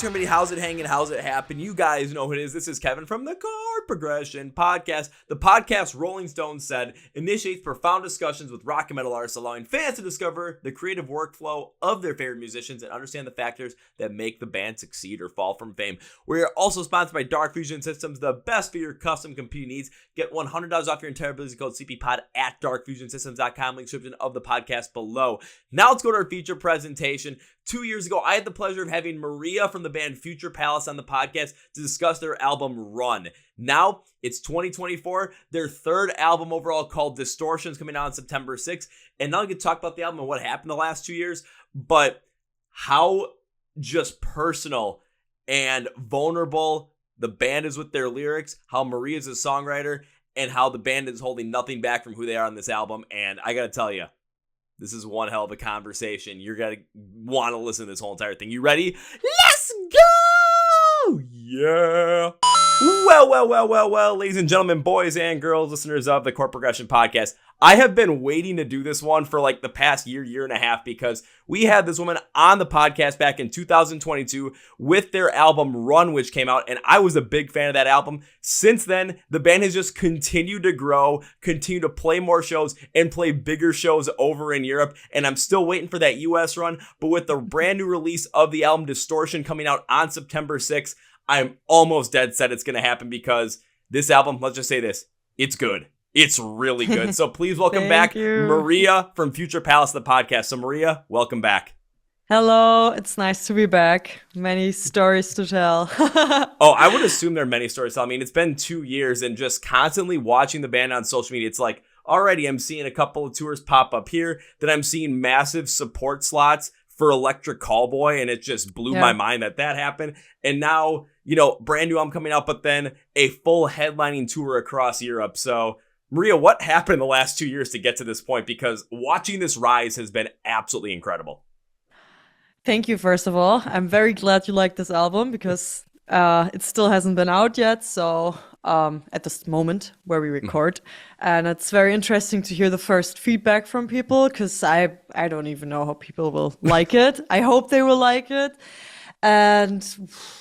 everybody. How's it hanging? How's it happen? You guys know who it is. This is Kevin from the Chord Progression Podcast. The podcast, Rolling Stone said, initiates profound discussions with rock and metal artists, allowing fans to discover the creative workflow of their favorite musicians and understand the factors that make the band succeed or fall from fame. We're also sponsored by Dark Fusion Systems, the best for your custom computing needs. Get $100 off your entire bill. Use the code CPPOD at darkfusionsystems.com. Link description of the podcast below. Now let's go to our feature presentation. 2 years ago, I had the pleasure of having Maria from the band Future Palace on the podcast to discuss their album Run. Now, it's 2024. Their third album overall, called Distortion, is coming out on September 6th. And now I can talk about the album and what happened the last 2 years, but how just personal and vulnerable the band is with their lyrics, how Maria is a songwriter, and how the band is holding nothing back from who they are on this album. And I gotta tell you, this is one hell of a conversation. You're going to want to listen to this whole entire thing. You ready? Let's go! Yeah. Well, ladies and gentlemen, boys and girls, listeners of the Chord Progression Podcast. I have been waiting to do this one for like the past year and a half, because we had this woman on the podcast back in 2022 with their album Run, which came out, and I was a big fan of that album. Since then, the band has just continued to grow, continue to play more shows, and play bigger shows over in Europe, and I'm still waiting for that US run, but with the brand new release of the album Distortion coming out on September 6th, I'm almost dead set it's going to happen, because this album, let's just say this, it's good. It's really good. So please welcome back Maria from Future Palace, the podcast. So Maria, welcome back. Hello, it's nice to be back. Many stories to tell. Oh, I would assume there are many stories to tell. I mean, it's been 2 years, and just constantly watching the band on social media, it's like, already I'm seeing a couple of tours pop up here, then I'm seeing massive support slots for Electric Callboy, and it just blew my mind that happened. And now, brand new album coming out, but then a full headlining tour across Europe. So Maria, what happened in the last 2 years to get to this point? Because watching this rise has been absolutely incredible. Thank you, first of all. I'm very glad you like this album, because it still hasn't been out yet. So at this moment where we record, and it's very interesting to hear the first feedback from people, because I don't even know how people will like it. I hope they will like it. And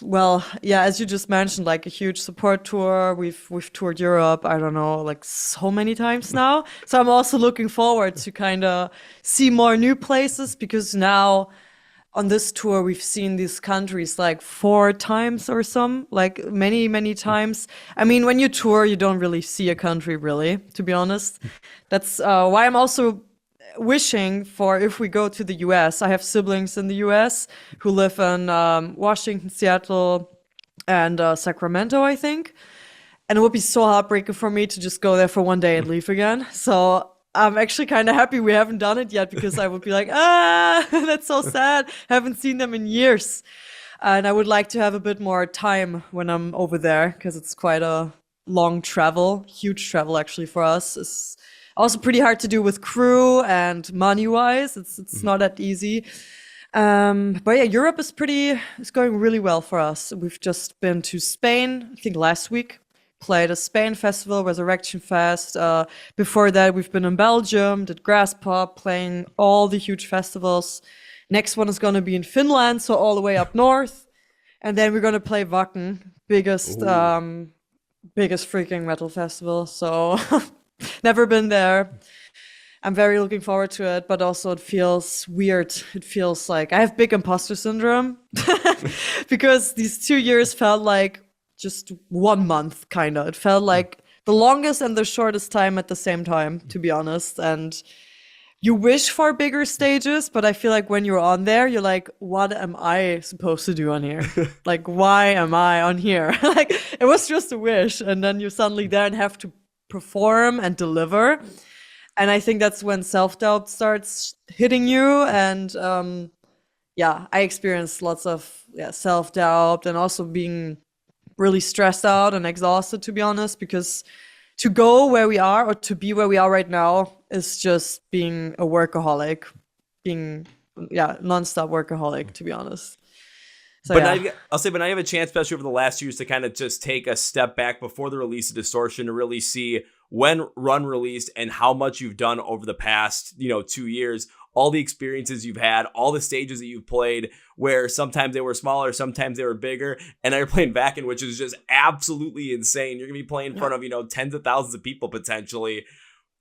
well, yeah, as you just mentioned, like a huge support tour. We've toured Europe, I don't know, like so many times now. So I'm also looking forward to kind of see more new places, because now on this tour we've seen these countries like 4 times or some, like many times. I mean, when you tour, you don't really see a country, really, to be honest. That's why I'm also wishing for, if we go to the US, I have siblings in the US who live in Washington, Seattle, and Sacramento, I think. And it would be so heartbreaking for me to just go there for one day and leave again. So I'm actually kind of happy we haven't done it yet, because I would be like, that's so sad. Haven't seen them in years. And I would like to have a bit more time when I'm over there, because it's quite a long travel, huge travel actually for us. It's also pretty hard to do with crew and money-wise. It's not that easy. But yeah, Europe is going really well for us. We've just been to Spain, I think last week. Played a Spain festival, Resurrection Fest. Before that, we've been in Belgium, did Grass Pop, playing all the huge festivals. Next one is going to be in Finland, so all the way up north. And then we're going to play Wacken, biggest freaking metal festival. So never been there. I'm very looking forward to it, but also it feels weird. It feels like I have big imposter syndrome because these 2 years felt like just 1 month, kind of. It felt like the longest and the shortest time at the same time, to be honest. And you wish for bigger stages, but I feel like when you're on there, you're like, what am I supposed to do on here? Like, why am I on here? Like, it was just a wish. And then you're suddenly there and have to perform and deliver. And I think that's when self-doubt starts hitting you. And I experienced lots of self-doubt, and also being really stressed out and exhausted, to be honest, because to go where we are, or to be where we are right now, is just being a workaholic, nonstop workaholic, to be honest. So, but now you have a chance, especially over the last 2 years, to kind of just take a step back before the release of Distortion, to really see when Run released and how much you've done over the past, 2 years, all the experiences you've had, all the stages that you've played, where sometimes they were smaller, sometimes they were bigger, and now you're playing Vakin, which is just absolutely insane. You're going to be playing in front of, tens of thousands of people potentially.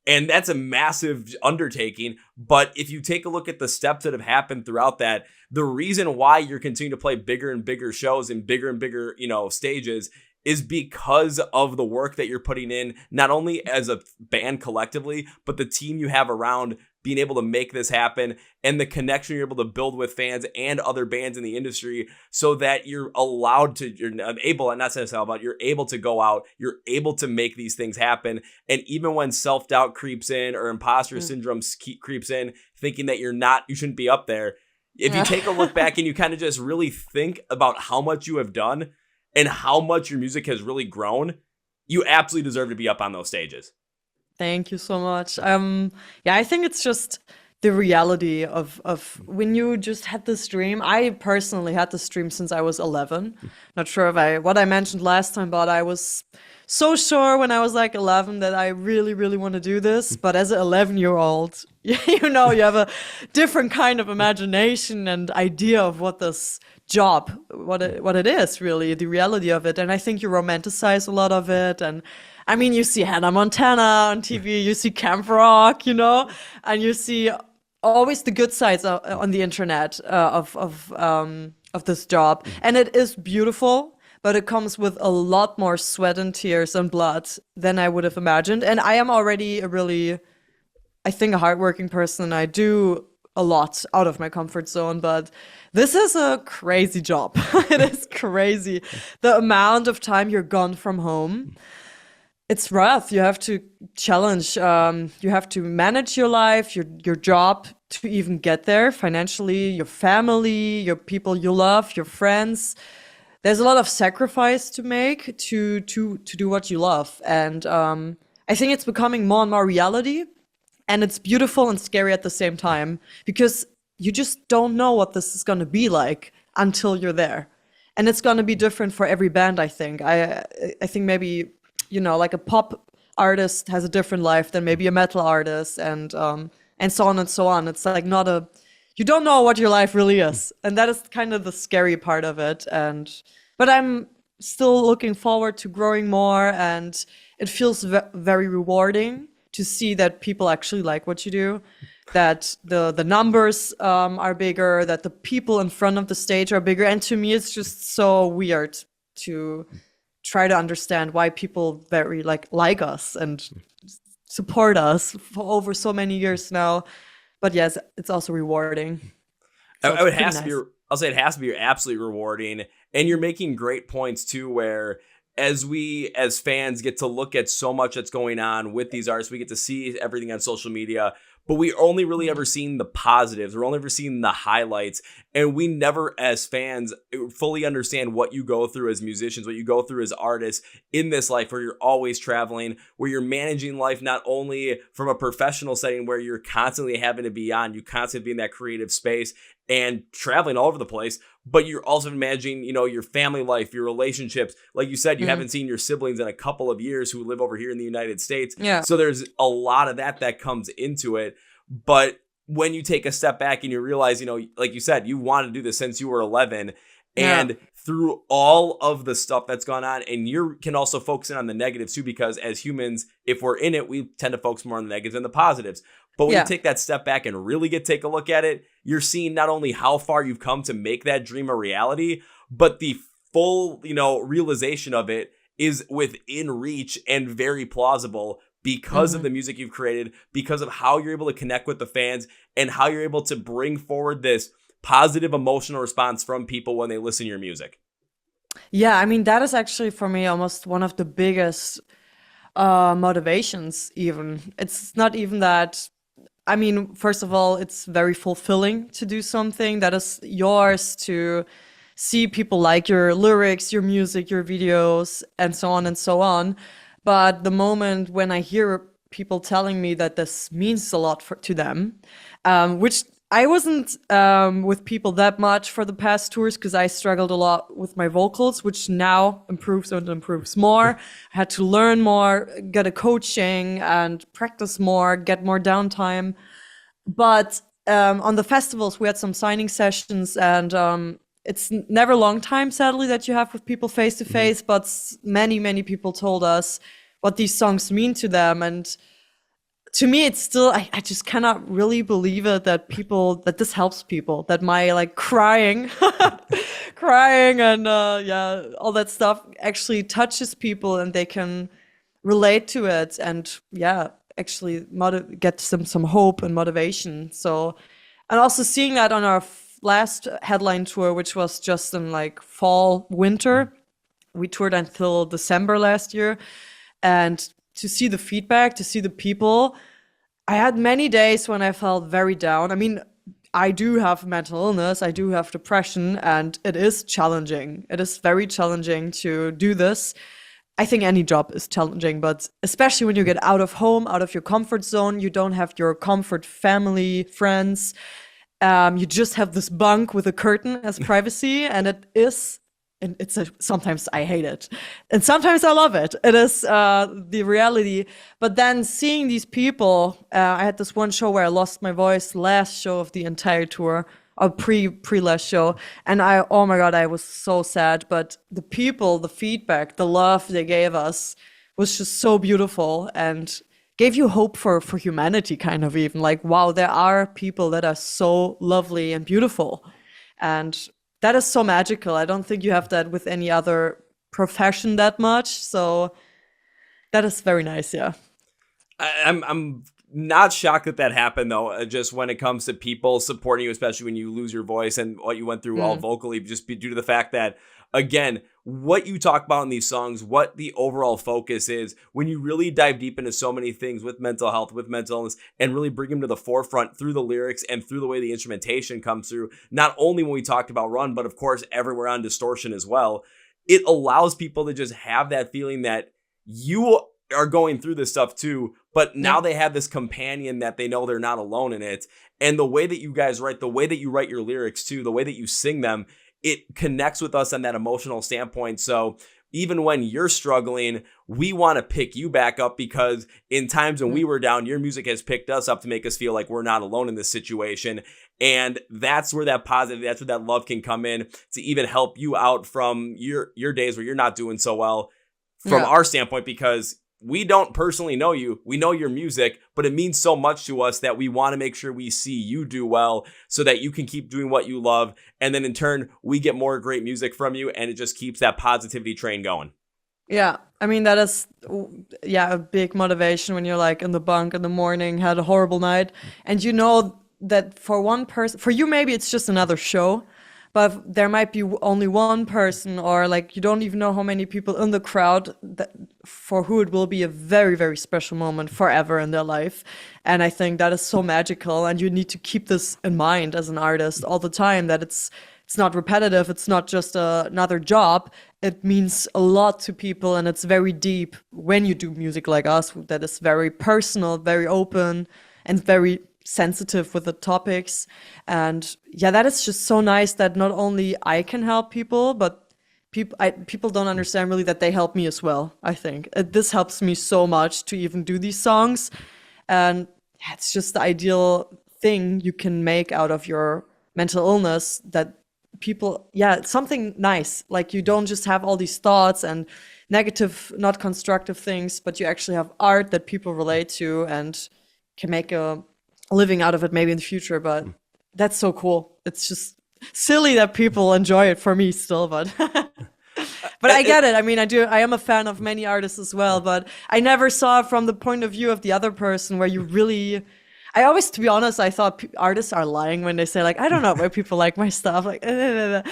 And that's a massive undertaking. But if you take a look at the steps that have happened throughout that, the reason why you're continuing to play bigger and bigger shows and bigger, stages is because of the work that you're putting in, not only as a band collectively, but the team you have around being able to make this happen and the connection you're able to build with fans and other bands in the industry so that you're able to go out, you're able to make these things happen. And even when self-doubt creeps in or imposter syndrome creeps in, thinking that you shouldn't be up there, if you take a look back and you kind of just really think about how much you have done and how much your music has really grown, you absolutely deserve to be up on those stages. Thank you so much. I think it's just the reality of when you just had this dream. I personally had this dream since I was 11. Not sure what I mentioned last time, but I was so sure when I was like 11 that I really, really want to do this. But as an 11-year-old, you have a different kind of imagination and idea of what this job, what it is really, the reality of it. And I think you romanticize a lot of it. And I mean, you see Hannah Montana on TV, you see Camp Rock, and you see always the good sides on the internet of this job. And it is beautiful, but it comes with a lot more sweat and tears and blood than I would have imagined. And I am already a hardworking person. I do a lot out of my comfort zone, but this is a crazy job. It is crazy. The amount of time you're gone from home. It's rough. You have to challenge. You have to manage your life, your job to even get there financially, your family, your people you love, your friends. There's a lot of sacrifice to make to do what you love. And I think it's becoming more and more reality. And it's beautiful and scary at the same time because you just don't know what this is going to be like until you're there. And it's going to be different for every band, I think. I think maybe, like a pop artist has a different life than maybe a metal artist and so on and so on. It's like you don't know what your life really is. And that is kind of the scary part of it. But I'm still looking forward to growing more, and it feels very rewarding to see that people actually like what you do, that the numbers are bigger, that the people in front of the stage are bigger. And to me, it's just so weird to try to understand why people very like us and support us for over so many years now. But yes, it's also rewarding. So I'll say it has to be absolutely rewarding. And you're making great points too, where as we as fans get to look at so much that's going on with these artists, we get to see everything on social media, but we only really ever seen the positives. We're only ever seeing the highlights. And we never, as fans, fully understand what you go through as musicians, what you go through as artists in this life where you're always traveling, where you're managing life not only from a professional setting where you're constantly having to be on, you constantly be in that creative space and traveling all over the place, but you're also managing, your family life, your relationships. Like you said, you haven't seen your siblings in a couple of years who live over here in the United States. Yeah. So there's a lot of that comes into it. But when you take a step back and you realize, like you said, you want to do this since you were 11, and through all of the stuff that's gone on, and you can also focus in on the negatives too, because as humans, if we're in it, we tend to focus more on the negatives than the positives. But when you take that step back and really take a look at it, you're seeing not only how far you've come to make that dream a reality, but the full, realization of it is within reach and very plausible because of the music you've created, because of how you're able to connect with the fans and how you're able to bring forward this positive emotional response from people when they listen to your music. Yeah, I mean, that is actually for me almost one of the biggest motivations even. It's not even that. I mean, first of all, it's very fulfilling to do something that is yours, to see people like your lyrics, your music, your videos, and so on and so on. But the moment when I hear people telling me that this means a lot to them, which I wasn't with people that much for the past tours because I struggled a lot with my vocals, which now improves and improves more. I had to learn more, get a coaching and practice more, get more downtime. But on the festivals, we had some signing sessions, and it's never a long time, sadly, that you have with people face to face. But many people told us what these songs mean to them, and to me, it's still, I just cannot really believe it that this helps people, that my like crying, crying and all that stuff actually touches people and they can relate to it and actually get some hope and motivation. So, and also seeing that on our last headline tour, which was just in like fall, winter, we toured until December last year, and to see the feedback, to see the people. I had many days when I felt very down. I mean, I do have mental illness, I do have depression, and it is challenging. It is very challenging to do this. I think any job is challenging, but especially when you get out of home, out of your comfort zone, you don't have your comfort family, friends. You just have this bunk with a curtain as privacy, and sometimes I hate it, and sometimes I love it. It is the reality. But then seeing these people, I had this one show where I lost my voice, last show of the entire tour, or pre last show, and oh my God, I was so sad. But the people, the feedback, the love they gave us was just so beautiful and gave you hope for humanity, kind of, even like, wow, there are people that are so lovely and beautiful, and that is so magical. I don't think you have that with any other profession that much. So that is very nice. Yeah. I'm not shocked that happened though. Just when it comes to people supporting you, especially when you lose your voice and what you went through all vocally, just due to the fact that, again, what you talk about in these songs, what the overall focus is, when you really dive deep into so many things with mental health, with mental illness, and really bring them to the forefront through the lyrics and through the way the instrumentation comes through, not only when we talked about Run, but of course everywhere on Distortion as well, it allows people to just have that feeling that you are going through this stuff too, but now they have this companion that they know they're not alone in it. And the way that you guys write, the way that you write your lyrics too, the way that you sing them, it connects with us on that emotional standpoint. So even when you're struggling, we want to pick you back up, because in times when we were down, your music has picked us up to make us feel like we're not alone in this situation. And that's where that positive, that's where that love can come in to even help you out from your days where you're not doing so well from our standpoint, because we don't personally know you. We know your music, but it means so much to us that we want to make sure we see you do well so that you can keep doing what you love. And then in turn, we get more great music from you, and it just keeps that positivity train going. Yeah. I mean, that is, a big motivation when you're like in the bunk in the morning, had a horrible night, and you know that for one person, for you, maybe it's just another show, but there might be only one person, or like you don't even know how many people in the crowd for who it will be a very, very special moment forever in their life. And I think that is so magical, and you need to keep this in mind as an artist all the time, that it's not repetitive, it's not just another job. It means a lot to people, and it's very deep when you do music like us, that is very personal, very open, and very sensitive with the topics. And that is just so nice that not only I can help people, but people don't understand really that they help me as well. I think this helps me so much to even do these songs, and it's just the ideal thing you can make out of your mental illness, that people, it's something nice, like you don't just have all these thoughts and negative, not constructive things, but you actually have art that people relate to and can make a living out of it maybe in the future. But that's so cool. It's just silly that people enjoy it, for me still, but but I get it. I mean, I am a fan of many artists as well, but I never saw it from the point of view of the other person, where you really, I always, to be honest, I thought artists are lying when they say like, I don't know why people like my stuff, like but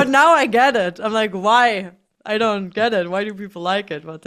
now I get it. I'm like, why? I don't get it. Why do people like it? But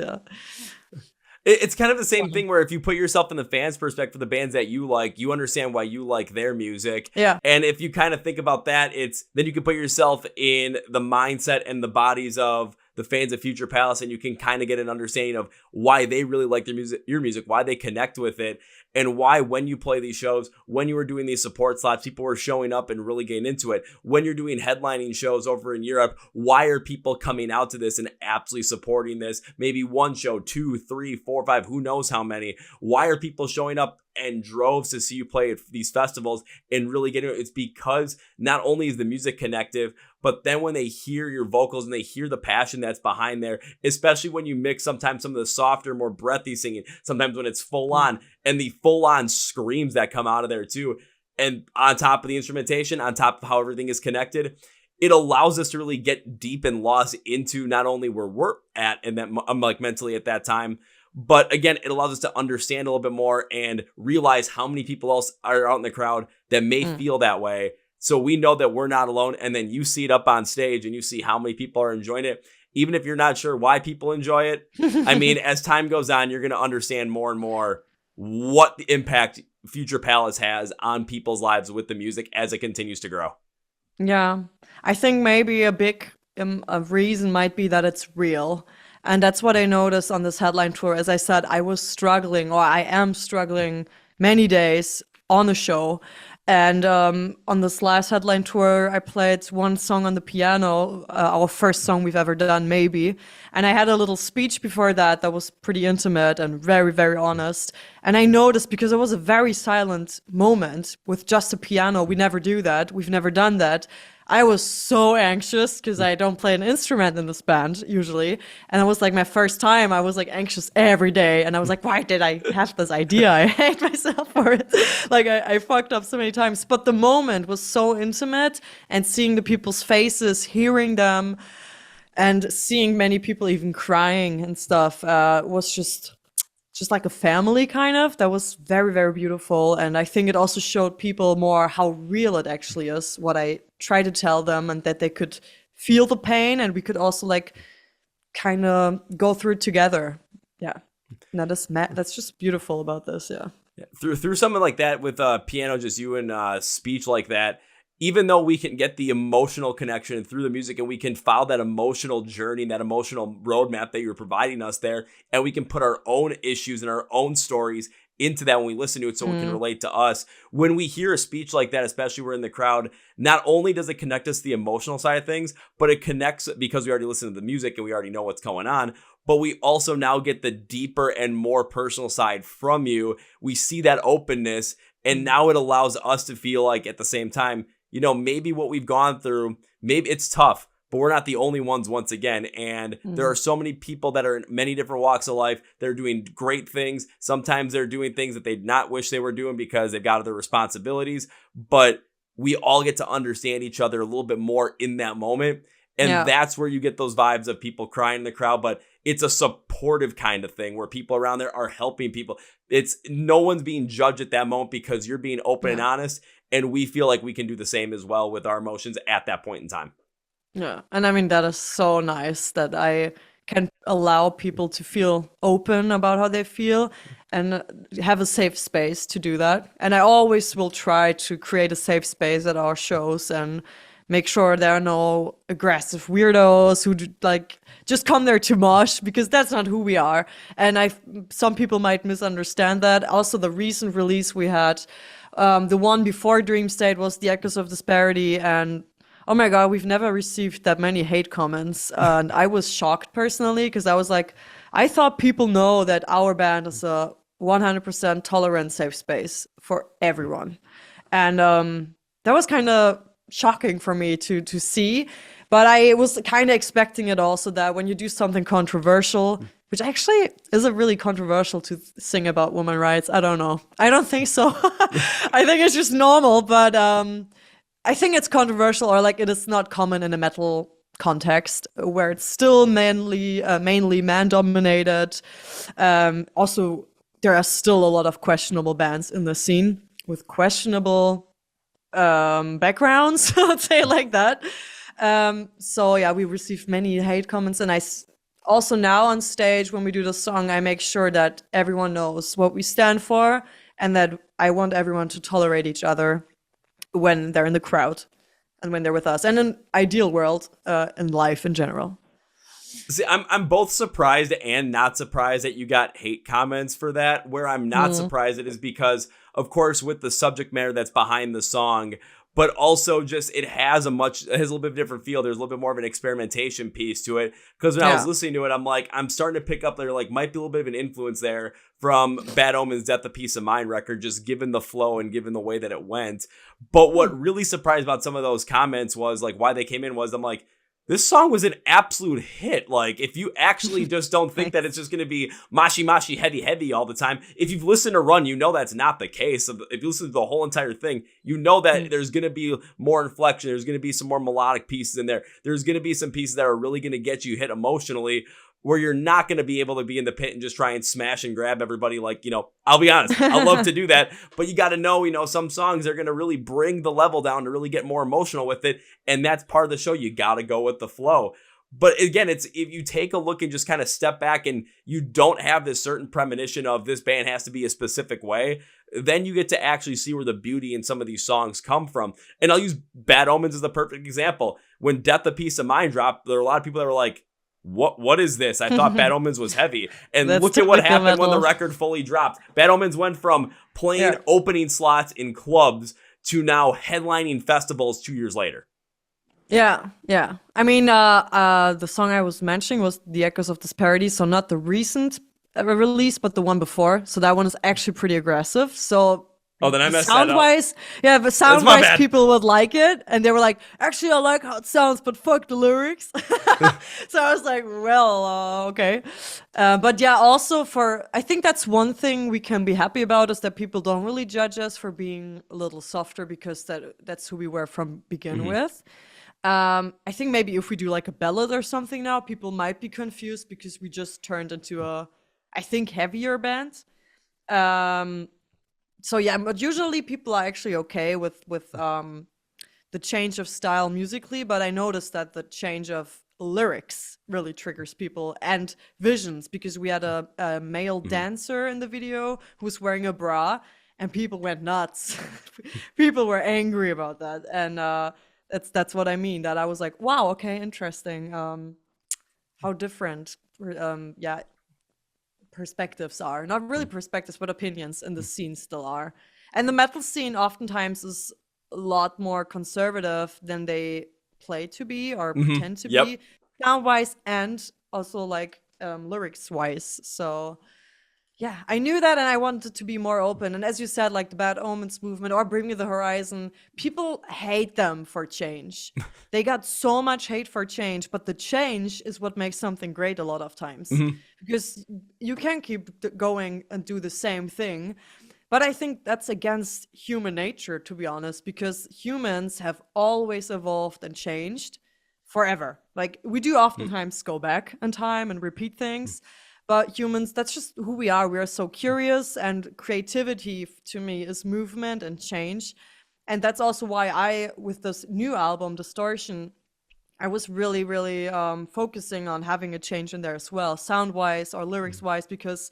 it's kind of the same thing where if you put yourself in the fans' perspective, the bands that you like, you understand why you like their music. Yeah. And if you kind of think about that, then you can put yourself in the mindset and the bodies of the fans of Future Palace, and you can kind of get an understanding of why they really like your music, why they connect with it, and why when you play these shows, when you were doing these support slots, people were showing up and really getting into it. When you're doing headlining shows over in Europe, why are people coming out to this and absolutely supporting this? Maybe one show, 2, 3, 4, 5, who knows how many. Why are people showing up and droves to see you play at these festivals and really getting it? It's because not only is the music connective, but then when they hear your vocals and they hear the passion that's behind there, especially when you mix sometimes some of the softer, more breathy singing, sometimes when it's full on, and the full on screams that come out of there too. And on top of the instrumentation, on top of how everything is connected, it allows us to really get deep and lost into not only where we're at and that I'm like mentally at that time, but again, it allows us to understand a little bit more and realize how many people else are out in the crowd that may feel that way. So we know that we're not alone. And then you see it up on stage and you see how many people are enjoying it. Even if you're not sure why people enjoy it, I mean, as time goes on, you're going to understand more and more what the impact Future Palace has on people's lives with the music as it continues to grow. Yeah, I think maybe a big a reason might be that it's real. And that's what I noticed on this headline tour. As I said, I was struggling, or I am struggling many days on the show. And on this last headline tour, I played one song on the piano, our first song we've ever done, maybe. And I had a little speech before that was pretty intimate and very, very honest. And I noticed, because it was a very silent moment with just a piano, we never do that, we've never done that. I was so anxious because I don't play an instrument in this band usually. And it was like my first time. I was like anxious every day. And I was like, why did I have this idea? I hate myself for it. Like I fucked up so many times. But the moment was so intimate, and seeing the people's faces, hearing them, and seeing many people even crying and stuff was just like a family kind of. That was very, very beautiful. And I think it also showed people more how real it actually is, what I try to tell them, and that they could feel the pain, and we could also like kind of go through it together. Yeah. Now that's just beautiful about this. Yeah. Through something like that with piano, just you and speech like that, even though we can get the emotional connection through the music, and we can follow that emotional journey, that emotional roadmap that you're providing us there, and we can put our own issues and our own stories into that when we listen to it, so it can relate to us. When we hear a speech like that, especially we're in the crowd, not only does it connect us to the emotional side of things, but it connects because we already listened to the music and we already know what's going on. But we also now get the deeper and more personal side from you. We see that openness, and now it allows us to feel like at the same time, you know, maybe what we've gone through, maybe it's tough, but we're not the only ones once again. And there are so many people that are in many different walks of life. They're doing great things. Sometimes they're doing things that they'd not wish they were doing because they've got other responsibilities. But we all get to understand each other a little bit more in that moment. And that's where you get those vibes of people crying in the crowd. But it's a supportive kind of thing where people around there are helping people. It's no one's being judged at that moment because you're being open and honest. And we feel like we can do the same as well with our emotions at that point in time. Yeah. And I mean, that is so nice that I can allow people to feel open about how they feel and have a safe space to do that. And I always will try to create a safe space at our shows and make sure there are no aggressive weirdos who like just come there to mosh, because that's not who we are. And some people might misunderstand that. Also, the recent release we had, the one before Dream State, was the Echoes of Disparity, and oh my god, we've never received that many hate comments. And I was shocked personally, because I was like, I thought people know that our band is a 100% tolerant safe space for everyone. And that was kind of shocking for me to see. But I was kind of expecting it also, that when you do something controversial, which actually isn't really controversial to sing about women's rights. I don't know. I don't think so. I think it's just normal, but I think it's controversial, or like it is not common in a metal context where it's still mainly man-dominated. Also, there are still a lot of questionable bands in the scene with questionable backgrounds, let's say it like that. So yeah, we received many hate comments, and also now on stage when we do the song, I make sure that everyone knows what we stand for, and that I want everyone to tolerate each other when they're in the crowd and when they're with us, and in ideal world, in life in general. See, I'm both surprised and not surprised that you got hate comments for that. Where I'm not surprised it is because, of course, with the subject matter that's behind the song, but also just it has a little bit of a different feel. There's a little bit more of an experimentation piece to it. Because when I was listening to it, I'm starting to pick up there might be a little bit of an influence there from Bad Omen's Death of Peace of Mind record, just given the flow and given the way that it went. But what really surprised about some of those comments was why they came in was I'm like, this song was an absolute hit. If you actually just don't think that it's just going to be mashi mashi heavy heavy all the time, if you've listened to Run, you know that's not the case. If you listen to the whole entire thing, you know that there's going to be more inflection. There's going to be some more melodic pieces in there. There's going to be some pieces that are really going to get you hit emotionally, where you're not going to be able to be in the pit and just try and smash and grab everybody. I'll be honest, I love to do that, but you got to know, some songs are going to really bring the level down to really get more emotional with it. And that's part of the show. You got to go with the flow. But again, if you take a look and just kind of step back and you don't have this certain premonition of this band has to be a specific way, then you get to actually see where the beauty in some of these songs come from. And I'll use Bad Omens as the perfect example. When Death of Peace of Mind dropped, there were a lot of people that were like, what is this? I thought Bad Omens was heavy. And look at what happened when the record fully dropped. Bad Omens went from playing opening slots in clubs to now headlining festivals 2 years later. Yeah. I mean, the song I was mentioning was The Echoes of Disparity, so not the recent release, but the one before. So that one is actually pretty aggressive. So then I messed that up. Sound-wise, but sound-wise, people would like it. And they were like, actually, I like how it sounds, but fuck the lyrics. So I was like, well, okay. But yeah, also I think that's one thing we can be happy about is that people don't really judge us for being a little softer because that's who we were from begin with. I think maybe if we do a ballad or something now, people might be confused because we just turned into I think, heavier band. So yeah, but usually people are actually okay with the change of style musically, but I noticed that the change of lyrics really triggers people and visions, because we had a male dancer in the video who was wearing a bra and people went nuts. People were angry about that. And that's what I mean, that I was like, wow, okay, interesting. How different perspectives are. Not really perspectives, but opinions in the scene still are. And the metal scene oftentimes is a lot more conservative than they play to be or pretend to be, sound-wise and also lyrics-wise. So yeah, I knew that, and I wanted to be more open. And as you said, the Bad Omens movement or Bring Me the Horizon, people hate them for change. They got so much hate for change, but the change is what makes something great a lot of times. Because you can't keep going and do the same thing. But I think that's against human nature, to be honest, because humans have always evolved and changed forever. We do oftentimes go back in time and repeat things. But humans, that's just who we are. We are so curious, and creativity to me is movement and change. And that's also why with this new album, Distortion, I was really, really focusing on having a change in there as well, sound-wise or lyrics-wise, because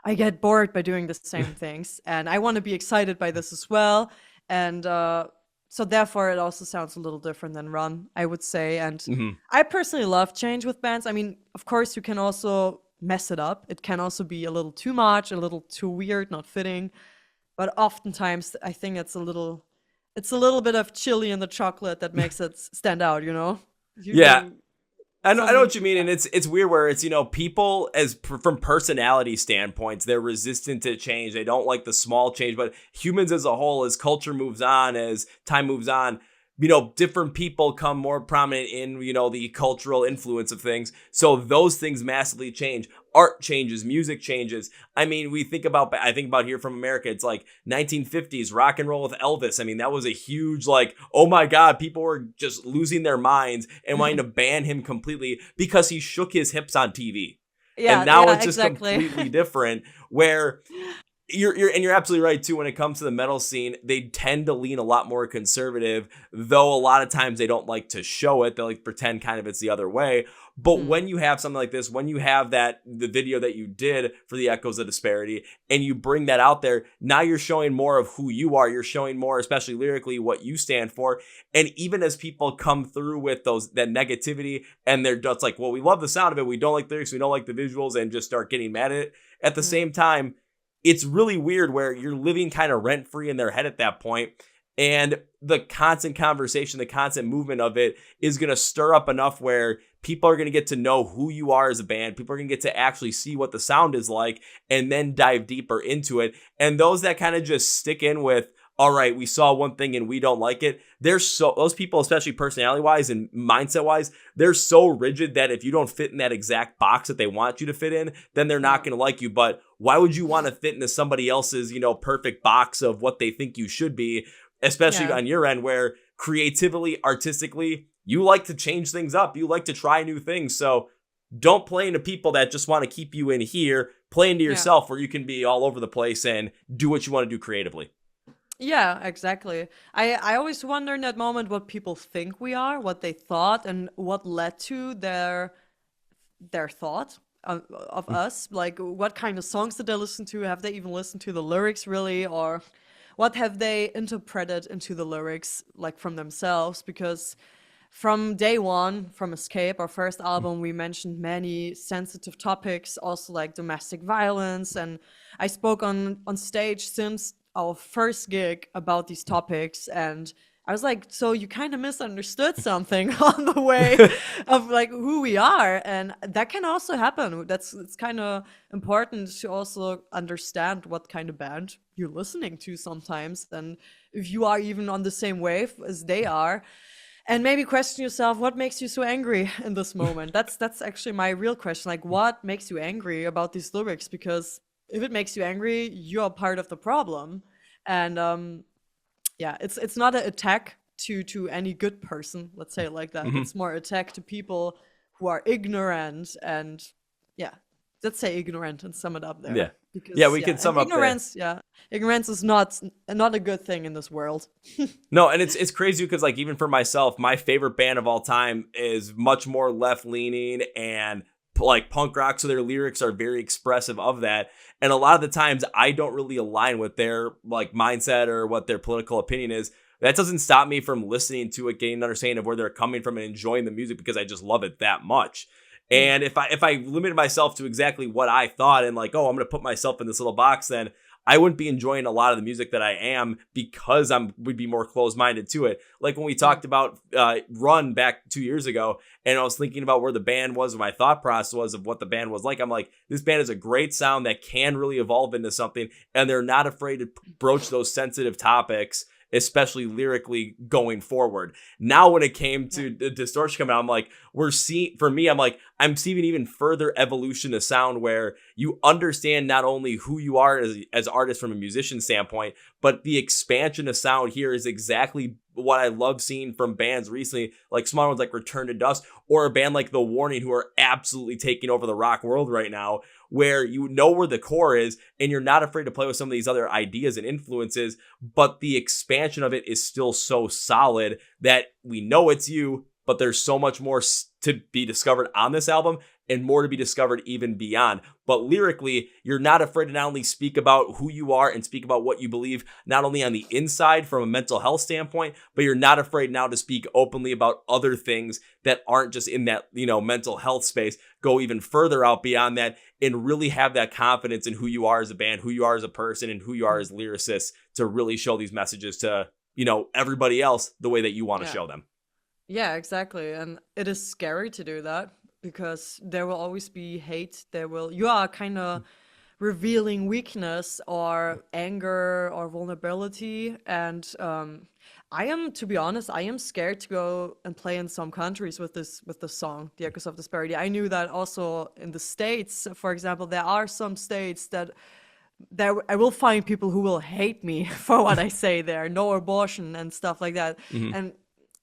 I get bored by doing the same things. And I want to be excited by this as well. And so therefore, it also sounds a little different than Run, I would say. And I personally love change with bands. I mean, of course, you can also mess it up. It can also be a little too much, a little too weird, not fitting. But oftentimes, I think it's a little bit of chili in the chocolate that makes it stand out, Yeah. I know what you mean, and it's weird where it's, people from personality standpoints, they're resistant to change. They don't like the small change, but humans as a whole, as culture moves on, as time moves on, different people come more prominent in, the cultural influence of things. So those things massively change. Art changes, music changes. I mean, I think about here from America, it's 1950s rock and roll with Elvis. I mean, that was a huge, oh my God, people were just losing their minds and wanting to ban him completely because he shook his hips on TV. Yeah, and now it's just completely different, where You're absolutely right too. When it comes to the metal scene, they tend to lean a lot more conservative, though a lot of times they don't like to show it. They like pretend kind of it's the other way. But when you have something like this, when you have the video that you did for the Echoes of Disparity, and you bring that out there, now you're showing more of who you are. You're showing more, especially lyrically, what you stand for. And even as people come through with that negativity, and they're just like, well, we love the sound of it, we don't like the lyrics, we don't like the visuals, and just start getting mad at it. At the same time, it's really weird where you're living kind of rent-free in their head at that point. And the constant conversation, the constant movement of it is going to stir up enough where people are going to get to know who you are as a band. People are going to get to actually see what the sound is like and then dive deeper into it. And those that kind of just stick in with, all right, we saw one thing and we don't like it. Those people, especially personality-wise and mindset-wise, they're so rigid that if you don't fit in that exact box that they want you to fit in, then they're not going to like you. But why would you want to fit into somebody else's, perfect box of what they think you should be, especially on your end where creatively, artistically, you like to change things up. You like to try new things. So don't play into people that just want to keep you in here. Play into yourself where you can be all over the place and do what you want to do creatively. Yeah, exactly. I always wonder in that moment what people think we are, what they thought, and what led to their thought of us. Like, what kind of songs did they listen to? Have they even listened to the lyrics really? Or what have they interpreted into the lyrics, like, from themselves? Because from day one, from Escape, our first album, we mentioned many sensitive topics, also like domestic violence. And I spoke on stage since our first gig about these topics, and I was like, so you kind of misunderstood something on the way of like who we are. And that can also happen. It's kind of important to also understand what kind of band you're listening to sometimes, and if you are even on the same wave as they are. And maybe question yourself, what makes you so angry in this moment? That's actually my real question. Like, what makes you angry about these lyrics? Because if it makes you angry, you're part of the problem. And it's not an attack to any good person, let's say it like that. It's more attack to people who are ignorant, and let's say ignorant and sum it up there. Yeah. Because, we can sum up ignorance. Yeah, ignorance is not a good thing in this world. No, and it's crazy because like even for myself, my favorite band of all time is much more left leaning and like punk rock, so their lyrics are very expressive of that. And a lot of the times I don't really align with their like mindset or what their political opinion is. That doesn't stop me from listening to it, getting an understanding of where they're coming from and enjoying the music because I just love it that much. And if I limited myself to exactly what I thought and like, oh, I'm going to put myself in this little box, then I wouldn't be enjoying a lot of the music that I am because would be more closed-minded to it. Like when we talked about Run back 2 years ago, and I was thinking about where the band was, what my thought process was of what the band was like. I'm like, this band is a great sound that can really evolve into something, and they're not afraid to broach those sensitive topics, especially lyrically going forward. Now, when it came to the Distortion coming out, I'm like, I'm seeing even further evolution of sound where you understand not only who you are as artists from a musician standpoint, but the expansion of sound here is exactly what I love seeing from bands recently, like smaller ones like Return to Dust, or a band like The Warning, who are absolutely taking over the rock world right now, where you know where the core is and you're not afraid to play with some of these other ideas and influences, but the expansion of it is still so solid that we know it's you, but there's so much more to be discovered on this album and more to be discovered even beyond. But lyrically, you're not afraid to not only speak about who you are and speak about what you believe, not only on the inside from a mental health standpoint, but you're not afraid now to speak openly about other things that aren't just in that, mental health space. Go even further out beyond that and really have that confidence in who you are as a band, who you are as a person, and who you are as lyricists to really show these messages to, everybody else the way that you want to show them. Yeah, exactly. And it is scary to do that because there will always be hate. You are kind of revealing weakness or anger or vulnerability. And to be honest, I am scared to go and play in some countries with this song, The Echoes of Disparity. I knew that also in the States, for example, there are some states that I will find people who will hate me for what I say there, no abortion and stuff like that. And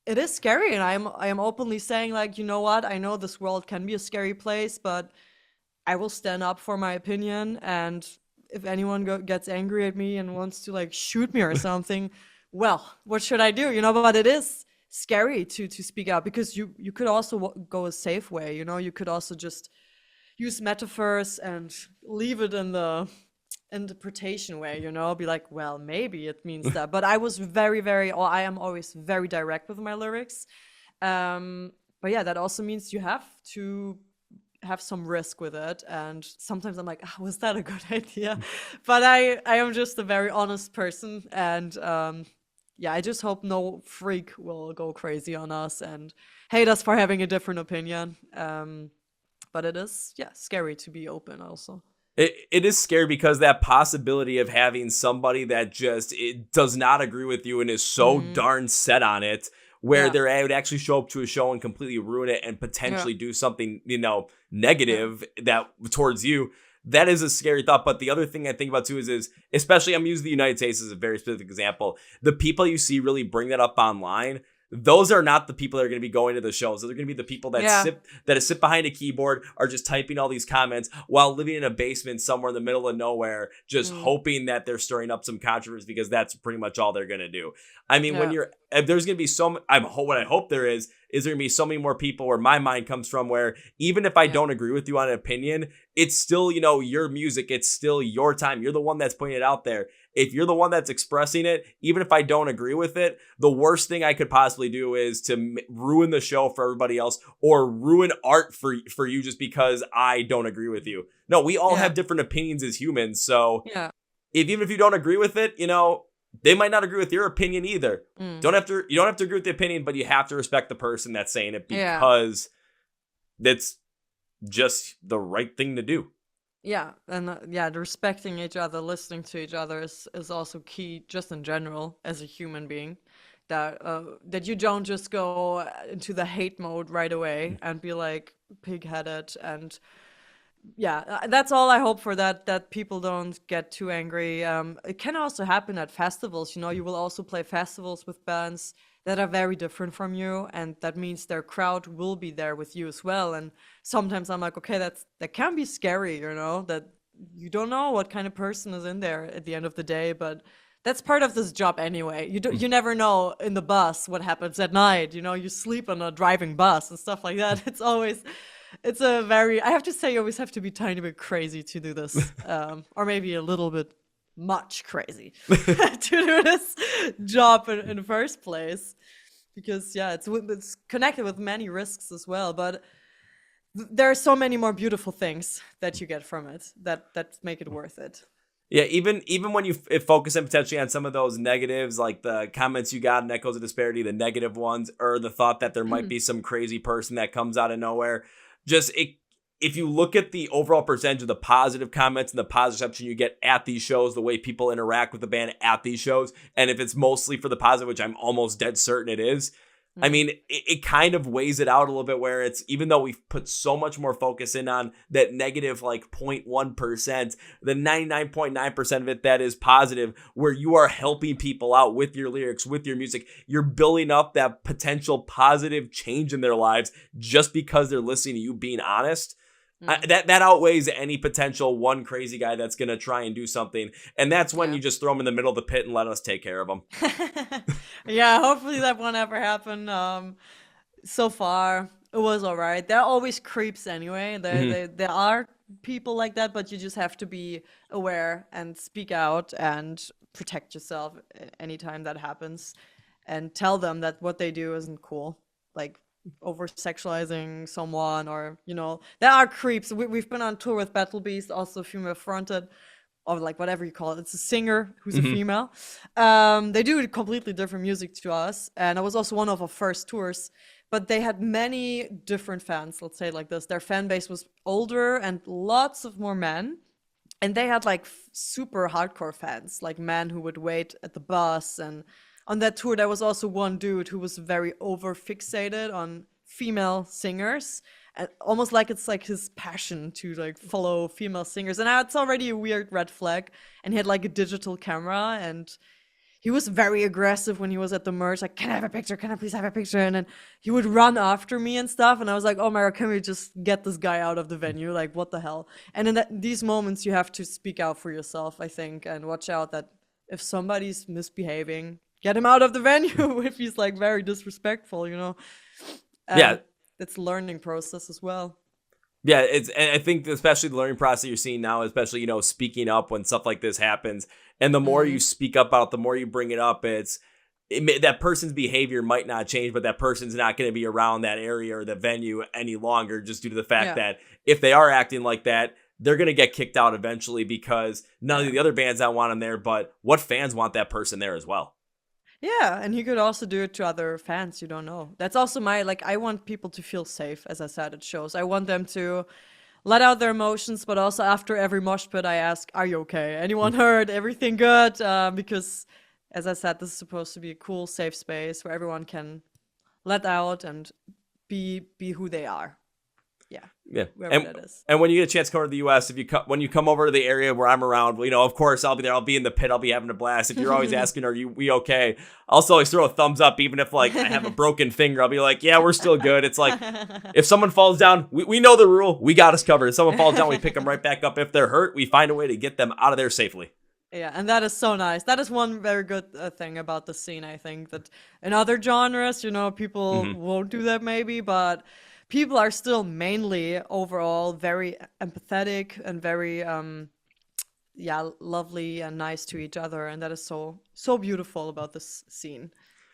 it is scary, and I am openly saying, like, you know what? I know this world can be a scary place, but I will stand up for my opinion, and if anyone gets angry at me and wants to like shoot me or something, well, what should I do? But it is scary to speak out, because you could also go a safe way. You could also just use metaphors and leave it in the interpretation way, be like, well, maybe it means that. But I was I am always very direct with my lyrics. But yeah, that also means you have to have some risk with it, and sometimes I'm like, was that a good idea? But I am just a very honest person, and I just hope no freak will go crazy on us and hate us for having a different opinion. But it is scary to be open also. It is scary, because that possibility of having somebody that just does not agree with you and is so darn set on it, where they would actually show up to a show and completely ruin it and potentially do something, negative that towards you. That is a scary thought. But the other thing I think about too is especially, I'm using the United States as a very specific example. The people you see really bring that up online, those are not the people that are going to be going to the shows. They're going to be the people that sit behind a keyboard, are just typing all these comments while living in a basement somewhere in the middle of nowhere, just hoping that they're stirring up some controversy, because that's pretty much all they're going to do. I mean, if there's going to be what I hope there is there going to be so many more people where my mind comes from, where even if I don't agree with you on an opinion, it's still, your music. It's still your time. You're the one that's putting it out there. If you're the one that's expressing it, even if I don't agree with it, the worst thing I could possibly do is to ruin the show for everybody else, or ruin art for you just because I don't agree with you. No, we all have different opinions as humans. So even if you don't agree with it, they might not agree with your opinion either. You don't have to agree with the opinion, but you have to respect the person that's saying it, because that's just the right thing to do. Yeah, and the respecting each other, listening to each other is also key, just in general, as a human being. That you don't just go into the hate mode right away and be like pig-headed. And that's all I hope for, that people don't get too angry. It can also happen at festivals. You will also play festivals with bands that are very different from you, and that means their crowd will be there with you as well. And sometimes I'm like, okay, that can be scary, that you don't know what kind of person is in there at the end of the day, but that's part of this job anyway. You never know in the bus what happens at night. You sleep on a driving bus and stuff like that. I have to say, you always have to be a tiny bit crazy to do this, or maybe a little bit much crazy to do this job in the first place, because it's connected with many risks as well. But there are so many more beautiful things that you get from it that make it worth it. Yeah, even when you focus in potentially on some of those negatives, like the comments you got in Echoes of Disparity, the negative ones, or the thought that there might be some crazy person that comes out of nowhere, if you look at the overall percentage of the positive comments and the positive reception you get at these shows, the way people interact with the band at these shows, and if it's mostly for the positive, which I'm almost dead certain it is, I mean, it kind of weighs it out a little bit, where it's, even though we've put so much more focus in on that negative, like 0.1%, the 99.9% of it that is positive, where you are helping people out with your lyrics, with your music, you're building up that potential positive change in their lives just because they're listening to you being honest. That outweighs any potential one crazy guy that's going to try and do something. And that's when you just throw him in the middle of the pit and let us take care of him. Yeah, hopefully that won't ever happen. So far, it was all right. There are always creeps anyway. There are people like that, but you just have to be aware and speak out and protect yourself anytime that happens, and tell them that what they do isn't cool. Like, over sexualizing someone, or there are creeps. We've been on tour with Battle Beast, also female fronted, or like whatever you call it. It's a singer who's a female. They do completely different music to us, and it was also one of our first tours. But they had many different fans, let's say it like this. Their fan base was older and lots of more men, and they had like super hardcore fans, like men who would wait at the bus. And on that tour, there was also one dude who was very over fixated on female singers, and almost like it's like his passion to like follow female singers. And now it's already a weird red flag. And he had like a digital camera, and he was very aggressive when he was at the merch, like, can I have a picture? Can I please have a picture? And then he would run after me and stuff. And I was like, oh my God, can we just get this guy out of the venue? Like, what the hell? And in these moments, you have to speak out for yourself, I think, and watch out that if somebody's misbehaving, get him out of the venue if he's like very disrespectful, you know? Yeah. It's a learning process as well. Yeah, and I think especially the learning process you're seeing now, especially, you know, speaking up when stuff like this happens. And the more you speak up about, the more you bring it up, that person's behavior might not change, but that person's not going to be around that area or the venue any longer, just due to the fact that if they are acting like that, they're going to get kicked out eventually, because not only the other bands that want them there, but what fans want that person there as well. Yeah, and he could also do it to other fans you don't know. That's also I want people to feel safe, as I said at shows. I want them to let out their emotions, but also after every mosh pit, I ask, are you okay? Anyone hurt? Everything good? Because, as I said, this is supposed to be a cool, safe space where everyone can let out and be who they are. Yeah. Wherever that is. And when you get a chance to come over to the U.S., when you come over to the area where I'm around, you know, of course, I'll be there. I'll be in the pit. I'll be having a blast. If you're always asking, we okay? I'll still always throw a thumbs up, even if like I have a broken finger. I'll be like, yeah, we're still good. It's like, if someone falls down, we know the rule. We got us covered. If someone falls down, we pick them right back up. If they're hurt, we find a way to get them out of there safely. Yeah, and that is so nice. That is one very good thing about the scene, I think, that in other genres, you know, people won't do that maybe, but people are still mainly overall very empathetic and very, lovely and nice to each other. And that is so beautiful about this scene.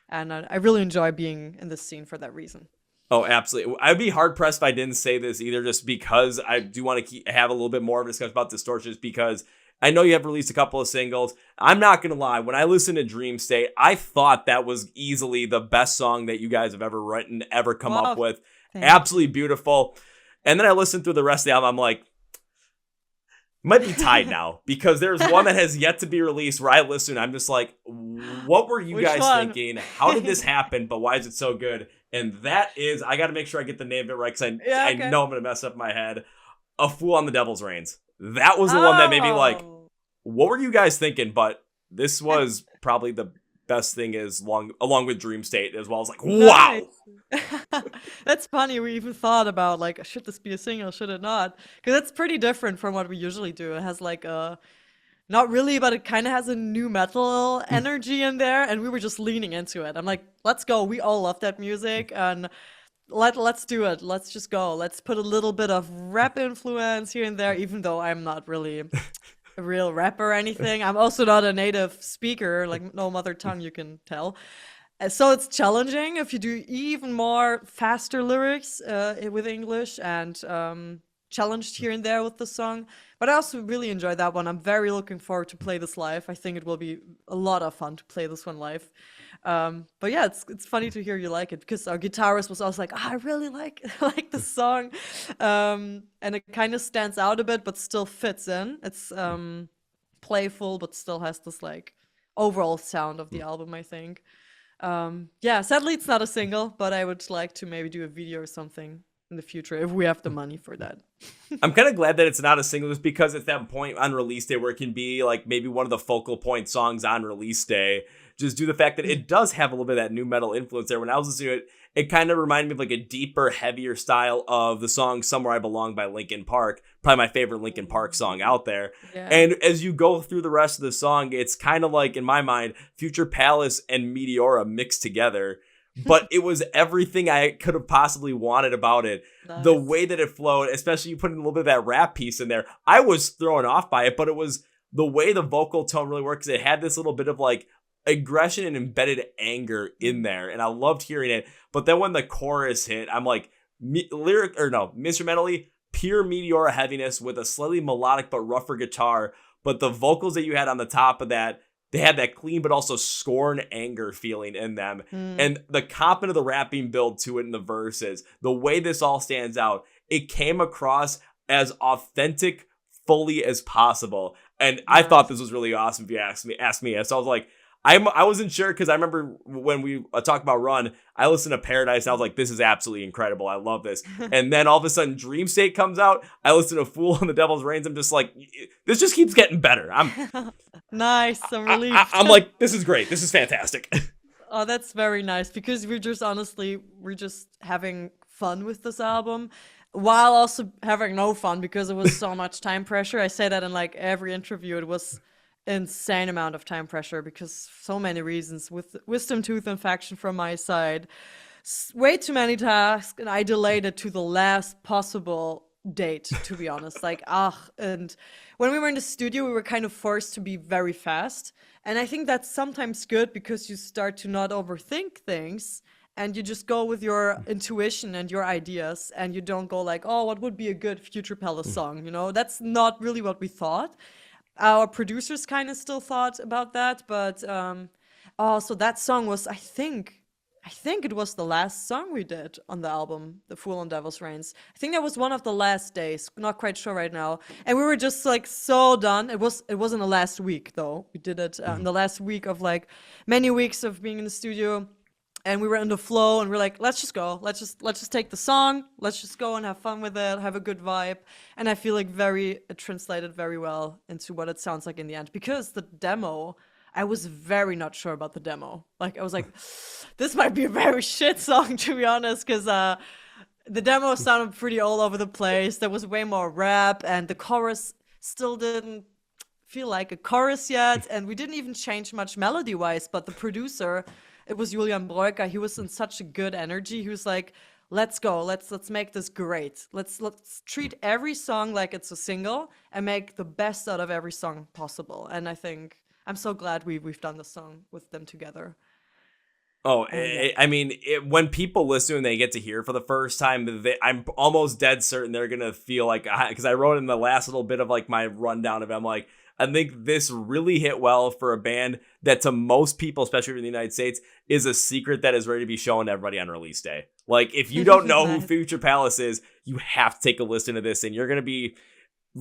And I really enjoy being in this scene for that reason. Oh, absolutely. I'd be hard pressed if I didn't say this either, just because I do want to have a little bit more of a discussion about Distortion, because I know you have released a couple of singles. I'm not going to lie. When I listened to Dream State, I thought that was easily the best song that you guys have ever written, ever come up with. Thanks. Absolutely beautiful. And then I listened through the rest of the album. I'm like, might be tied now, because there's one that has yet to be released where I listen. I'm just like, what were you guys thinking? How did this happen? But why is it so good? And that is, I got to make sure I get the name of it right, because I know I'm going to mess up my head. A Fool on the Devil's Reigns. That was the one that made me like, what were you guys thinking? But this was probably the best thing along with Dream State as well. I was like, wow. Nice. That's funny. We even thought about like, should this be a single? Should it not? Because it's pretty different from what we usually do. It has like not really, but it kind of has a new metal energy in there. And we were just leaning into it. I'm like, let's go. We all love that music. And let's do it. Let's just go. Let's put a little bit of rap influence here and there, even though I'm not really a real rapper or anything. I'm also not a native speaker, like no mother tongue, you can tell. So it's challenging if you do even more faster lyrics with English, and challenged here and there with the song. But I also really enjoyed that one. I'm very looking forward to play this live. I think it will be a lot of fun to play this one live. But yeah, it's funny to hear you like it, because our guitarist was also like, I really like this song. And it kind of stands out a bit, but still fits in. It's playful, but still has this like overall sound of the album, I think. Sadly it's not a single, but I would like to maybe do a video or something in the future if we have the money for that. I'm kind of glad that it's not a single, just because it's that point on release day where it can be like maybe one of the focal point songs on release day. Just due to the fact that it does have a little bit of that new metal influence there. When I was listening to it, it kind of reminded me of like a deeper, heavier style of the song Somewhere I Belong by Linkin Park. Probably my favorite Linkin Park song out there. Yeah. And as you go through the rest of the song, it's kind of like, in my mind, Future Palace and Meteora mixed together. But it was everything I could have possibly wanted about it. Nice. The way that it flowed, especially you put in a little bit of that rap piece in there. I was thrown off by it, but it was the way the vocal tone really works. It had this little bit of like aggression and embedded anger in there, and I loved hearing it. But then when the chorus hit, I'm like, instrumentally, pure Meteora heaviness with a slightly melodic but rougher guitar. But the vocals that you had on the top of that, they had that clean but also scorn anger feeling in them. And the confidence of the rapping build to it in the verses, the way this all stands out, it came across as authentic fully as possible. And I thought this was really awesome if you ask me. So I was like, I wasn't sure because I remember when we talked about Run, I listened to Paradise and I was like, this is absolutely incredible. I love this. And then all of a sudden Dream State comes out. I listen to Fool and the Devil's Reigns. I'm just like, this just keeps getting better. Nice. I'm relieved. I'm like, this is great. This is fantastic. Oh, that's very nice because we're just having fun with this album while also having no fun because it was so much time pressure. I say that in like every interview. It was insane amount of time pressure because so many reasons with wisdom tooth infection from my side, way too many tasks, and I delayed it to the last possible date, to be honest. And when we were in the studio, we were kind of forced to be very fast, and I think that's sometimes good because you start to not overthink things and you just go with your intuition and your ideas, and you don't go like, oh, what would be a good Future Palace song, that's not really what we thought. Our producers kind of still thought about that, but so that song was, I think it was the last song we did on the album, The Fool and Devil's Reigns. I think that was one of the last days, not quite sure right now. And we were just like so done. It wasn't the last week though. We did it in the last week of like many weeks of being in the studio. And we were in the flow, and we're like, let's just go. Let's just take the song. Let's just go and have fun with it, have a good vibe. And I feel like it translated very well into what it sounds like in the end. Because the demo, I was very not sure about the demo. Like, I was like, this might be a very shit song, to be honest. Because the demo sounded pretty all over the place. There was way more rap, and the chorus still didn't feel like a chorus yet. And we didn't even change much melody-wise, but the producer... It was Julian Breuker. He was in such a good energy. He was like, let's go. Let's make this great. Let's treat every song like it's a single and make the best out of every song possible. And I think I'm so glad we've done this song with them together. Oh, I mean, when people listen and they get to hear it for the first time, I'm almost dead certain they're going to feel like, because I wrote in the last little bit of like my rundown of it, I'm like, I think this really hit well for a band that to most people, especially in the United States, is a secret that is ready to be shown to everybody on release day. Like, if you don't know who Future Palace is, you have to take a listen to this, and you're going to be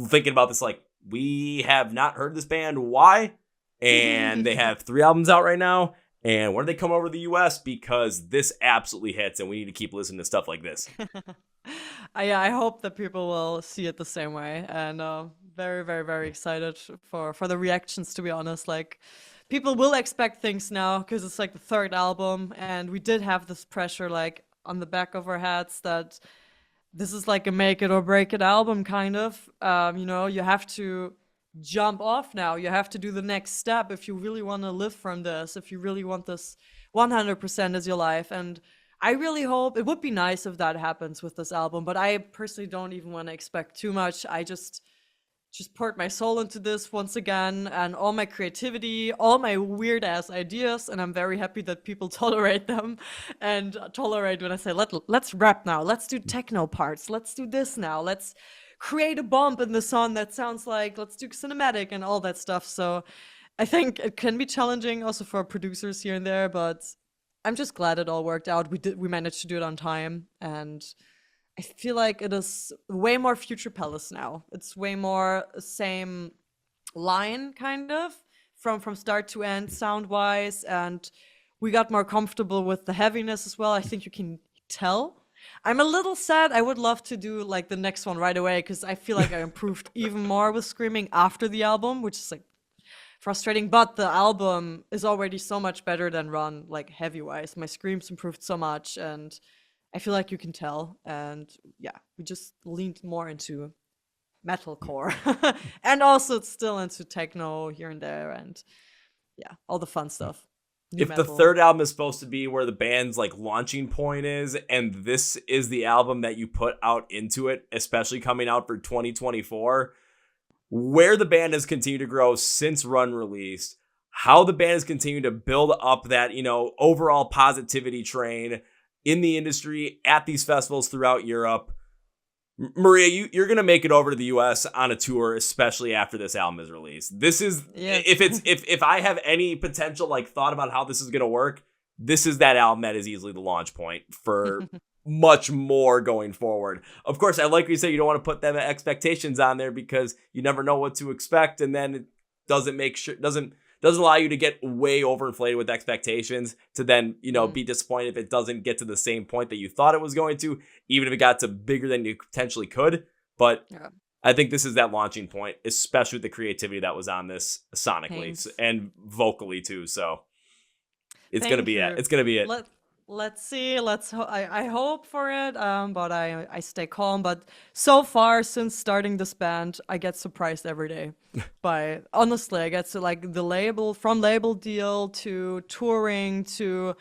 thinking about this like, we have not heard this band. Why? And they have 3 albums out right now. And when do they come over to the US? Because this absolutely hits, and we need to keep listening to stuff like this. I hope that people will see it the same way, and very, very, very excited for the reactions, to be honest. Like, people will expect things now because it's like the 3rd album, and we did have this pressure like on the back of our heads that this is like a make it or break it album, kind of. You have to jump off now. You have to do the next step if you really want to live from this, if you really want this 100% as your life. And I really hope it would be nice if that happens with this album, but I personally don't even want to expect too much. I just poured my soul into this once again, and all my creativity, all my weird ass ideas, and I'm very happy that people tolerate them and tolerate when I say let's rap now, let's do techno parts, let's do this now, let's create a bump in the song that sounds like, let's do cinematic and all that stuff. So I think it can be challenging also for producers here and there, but I'm just glad it all worked out. We managed to do it on time, and I feel like it is way more Future Palace now. It's way more same line, kind of, from start to end, sound-wise, and we got more comfortable with the heaviness as well. I think you can tell. I'm a little sad. I would love to do like the next one right away, because I feel like I improved even more with screaming after the album, which is like frustrating, but the album is already so much better than Run, like heavy-wise. My screams improved so much, and I feel like you can tell. And yeah, we just leaned more into metalcore, and also it's still into techno here and there, and yeah, all the fun stuff. If the 3rd album is supposed to be where the band's like launching point is, and this is the album that you put out into it, especially coming out for 2024, where the band has continued to grow since Run released, how the band has continued to build up that, overall positivity train in the industry at these festivals throughout Europe. Maria, you're going to make it over to the US on a tour, especially after this album is released. This is, if I have any potential like thought about how this is going to work, this is that album that is easily the launch point for much more going forward. Of course, I like you said, you don't want to put them expectations on there because you never know what to expect, and then it doesn't doesn't allow you to get way overinflated with expectations to then, be disappointed if it doesn't get to the same point that you thought it was going to, even if it got to bigger than you potentially could. But I think this is that launching point, especially with the creativity that was on this sonically and vocally too. So it's going to be it. It's going to be it. Let's see. I hope for it. But I stay calm. But so far, since starting this band, I get surprised every day. Honestly, I get to like the label deal to touring to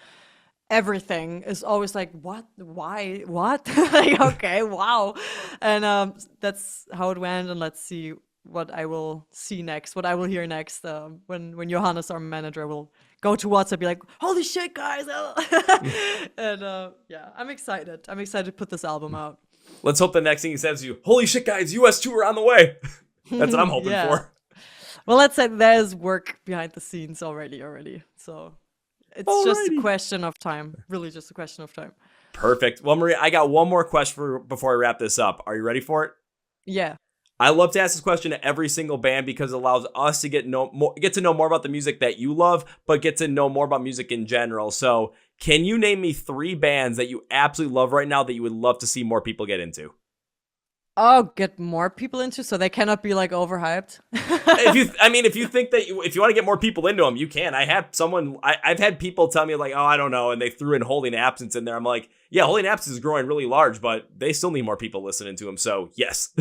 everything is always like, what? Why? What? Like, okay, wow. And that's how it went. And let's see what I will see next, what I will hear next. When Johannes, our manager, will go to WhatsApp, be like, holy shit, guys. And I'm excited. I'm excited to put this album out. Let's hope the next thing he says to you, holy shit, guys, US tour on the way. That's what I'm hoping for. Well, let's say there's work behind the scenes already. So it's just a question of time. Really just a question of time. Perfect. Well, Maria, I got one more question before I wrap this up. Are you ready for it? Yeah. I love to ask this question to every single band because it allows us to get to know more about the music that you love, but get to know more about music in general. So can you name me 3 bands that you absolutely love right now that you would love to see more people get into? Oh, get more people into, so they cannot be like overhyped. if you think that if you want to get more people into them, you can. I've had people tell me like, oh, I don't know, and they threw in Holding Absence in there. I'm like, yeah, Holding Absence is growing really large, but they still need more people listening to them. So yes.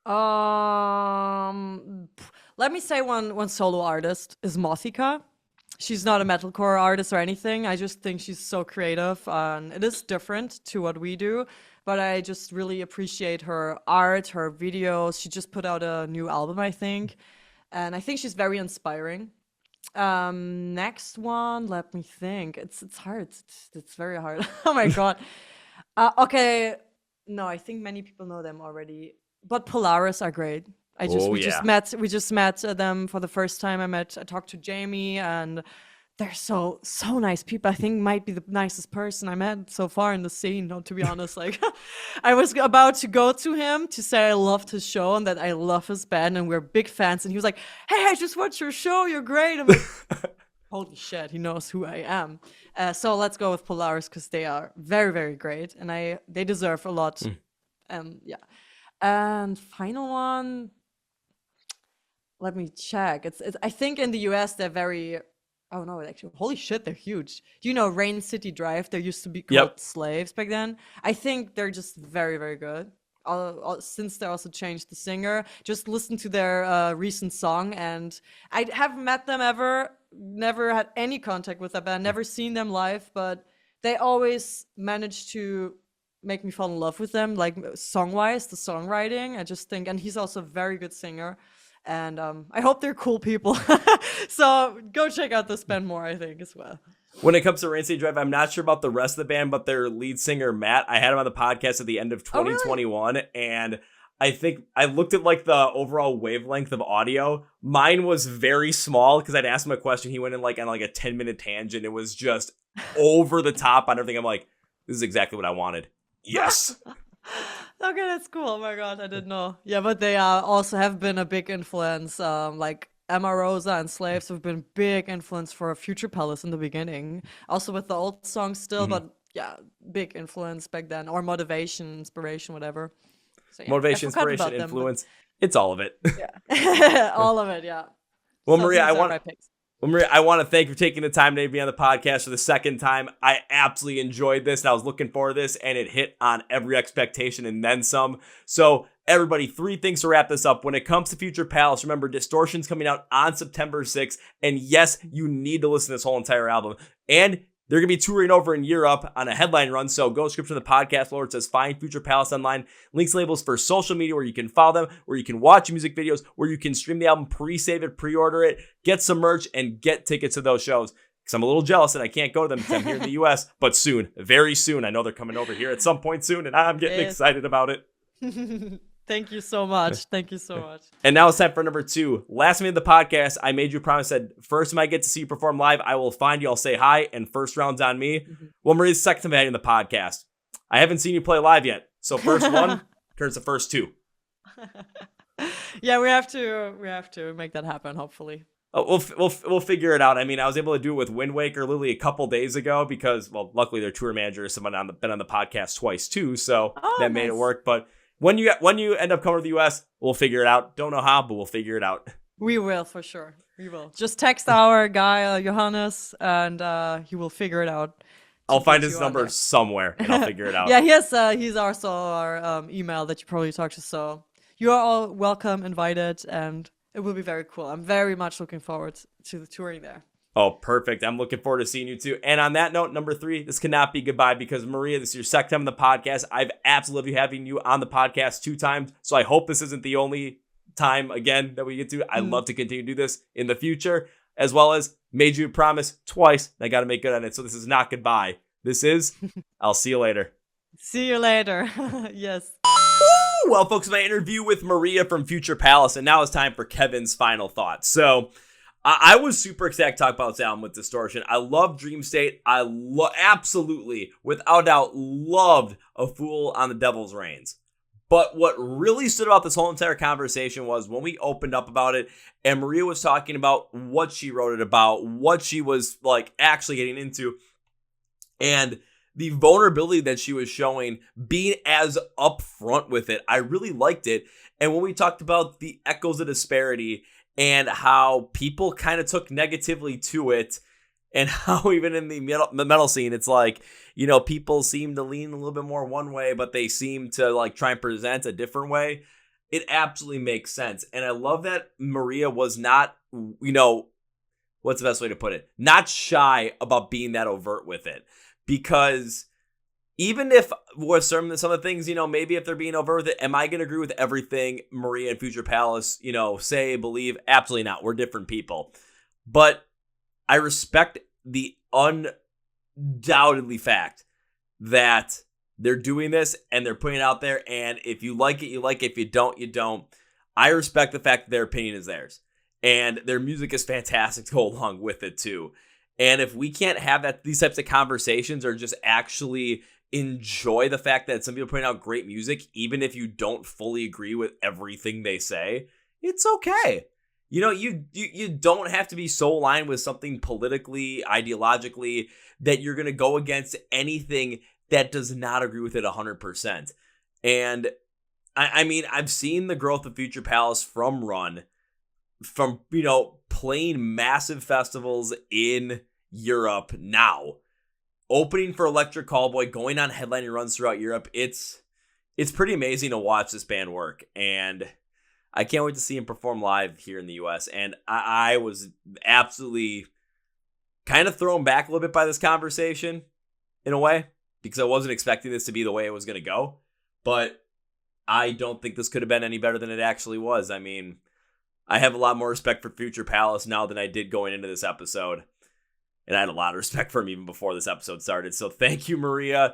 Let me say one solo artist is Mothika. She's not a metalcore artist or anything. I just think she's so creative, and it is different to what we do. But I just really appreciate her art, her videos. She just put out a new album, I think, and I think she's very inspiring. Next one, let me think. It's hard. It's very hard. Oh my god. Okay. No, I think many people know them already. But Polaris are great. We just met them for the first time. I talked to Jamie, and they're so nice people. I think might be the nicest person I met so far in the scene, no, to be honest. Like, I was about to go to him to say I loved his show and that I love his band and we're big fans, and he was like, hey, I just watched your show, you're great. I'm like, holy shit, he knows who I am. So let's go with Polaris because they are very, very great, and they deserve a lot. And final one, let me check. It's I think in the US they're very, oh no, actually, holy shit, they're huge. Do you know Rain City Drive? They used to be called Slaves back then. I think they're just very, very good. Since they also changed the singer, just listen to their recent song, and I haven't met them ever, never had any contact with that band, never seen them live, but they always manage to make me fall in love with them, like song-wise, the songwriting. I just think, and he's also a very good singer, and I hope they're cool people. So go check out this band more, I think, as well. When it comes to Rain City Drive, I'm not sure about the rest of the band, but their lead singer, Matt, I had him on the podcast at the end of 2021, and I think I looked at like the overall wavelength of audio. Mine was very small because I'd asked him a question. He went in like on like a 10-minute tangent. It was just over the top on everything. I'm like, this is exactly what I wanted. Yes. Okay, that's cool. Oh my god, I didn't know. Yeah, but they also have been a big influence. Like Emma Rosa and Slaves have been big influence for Future Palace in the beginning. Also with the old songs still, but yeah, big influence back then. Or motivation, inspiration, whatever. So, yeah, motivation, inspiration, influence. It's all of it. Yeah, all of it. Yeah. Well, so Maria, I want to thank you for taking the time today to be on the podcast for the second time. I absolutely enjoyed this, and I was looking forward to this, and it hit on every expectation and then some. So everybody, 3 things to wrap this up. When it comes to Future Palace, remember, Distortion's coming out on September 6th, and yes, you need to listen to this whole entire album. And they're going to be touring over in Europe on a headline run, so go to the description of the podcast where it says Find Future Palace online. Links, labels for social media where you can follow them, where you can watch music videos, where you can stream the album, pre-save it, pre-order it, get some merch, and get tickets to those shows. Because I'm a little jealous that I can't go to them because I'm here in the US, but soon, very soon. I know they're coming over here at some point soon, and I'm getting excited about it. Thank you so much. Thank you so much. And now it's time for number 2. Last minute of the podcast, I made you a promise that first time I get to see you perform live, I will find you, I'll say hi, and first round's on me. Well, Maria's second time in the podcast. I haven't seen you play live yet. So first one turns to first 2. Yeah, we have to make that happen, hopefully. We'll figure it out. I mean, I was able to do it with Wind Waker literally a couple days ago because, well, luckily their tour manager is someone been on the podcast twice too, so that made it work. But when you end up coming to the US, we'll figure it out. Don't know how, but we'll figure it out. We will, for sure. We will. Just text our guy Johannes, and he will figure it out. I'll find his number somewhere, and I'll figure it out. Yeah, he's also our email that you probably talked to. So you are all welcome, invited, and it will be very cool. I'm very much looking forward to the touring there. Oh, perfect. I'm looking forward to seeing you too. And on that note, number 3, this cannot be goodbye because Maria, this is your second time on the podcast. I've absolutely having you on the podcast 2 times. So I hope this isn't the only time again that we get to. I'd love to continue to do this in the future, as well as made you a promise twice. I got to make good on it. So this is not goodbye. This is, I'll see you later. See you later. Yes. Well, folks, my interview with Maria from Future Palace, and now it's time for Kevin's final thoughts. So I was super excited to talk about this album with Distortion. I love Dream State. I absolutely, without doubt, loved A Fool on the Devil's Reigns. But what really stood about this whole entire conversation was when we opened up about it and Maria was talking about what she wrote it about, what she was like actually getting into, and the vulnerability that she was showing, being as upfront with it. I really liked it. And when we talked about the echoes of Disparity and how people kind of took negatively to it, and how even in the metal scene, it's like, you know, people seem to lean a little bit more one way, but they seem to like try and present a different way. It absolutely makes sense. And I love that Maria was not, you know, what's the best way to put it? Not shy about being that overt with it. Because even if with some of the things, you know, maybe if they're being overt with it, am I going to agree with everything Maria and Future Palace, you know, say, believe? Absolutely not. We're different people. But I respect the undoubtedly fact that they're doing this and they're putting it out there. And if you like it, you like it. If you don't, you don't. I respect the fact that their opinion is theirs. And their music is fantastic to go along with it too. And if we can't have these types of conversations or just actually enjoy the fact that some people are putting out great music, even if you don't fully agree with everything they say, it's okay. You know, you don't have to be so aligned with something politically, ideologically, that you're going to go against anything that does not agree with it 100%. And I mean, I've seen the growth of Future Palace from Run, from, you know, playing massive festivals in Europe now, opening for Electric Callboy, going on headlining runs throughout Europe. It's pretty amazing to watch this band work, and I can't wait to see him perform live here in the US. And I was absolutely kind of thrown back a little bit by this conversation in a way, because I wasn't expecting this to be the way it was going to go. But I don't think this could have been any better than it actually was. I mean, I have a lot more respect for Future Palace now than I did going into this episode. And I had a lot of respect for him even before this episode started. So thank you, Maria.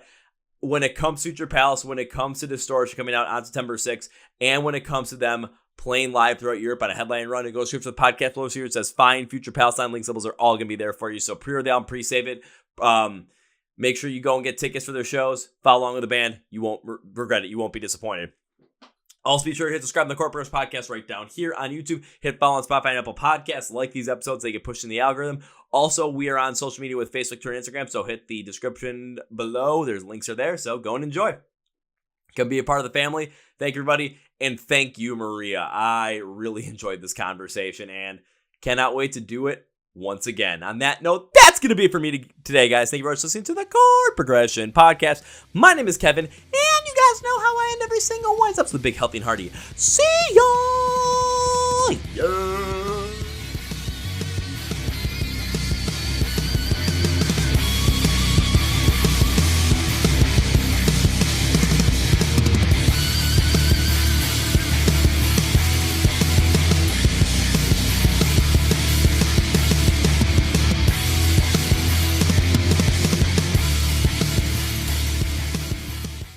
When it comes to Future Palace, when it comes to Distortion coming out on September 6th, and when it comes to them playing live throughout Europe on a headline run, it goes straight to the podcast below here. It says, find Future Palace line links. Levels are all going to be there for you. So pre-order the album, pre-save it. Make sure you go and get tickets for their shows. Follow along with the band. You won't regret it. You won't be disappointed. Also, be sure to hit subscribe to the Chord Progression Podcast right down here on YouTube. Hit follow on Spotify and Apple Podcasts. Like these episodes, they get pushed in the algorithm. Also, we are on social media with Facebook, Twitter, and Instagram, so hit the description below. There's links are there, so go and enjoy. Come be a part of the family. Thank you, everybody, and thank you, Maria. I really enjoyed this conversation and cannot wait to do it once again. On that note, that's going to be it for me today, guys. Thank you very much for listening to the Chord Progression Podcast. My name is Kevin, and you guys know how I end every single one. It's up to the big, healthy, and hearty. See ya! Yeah.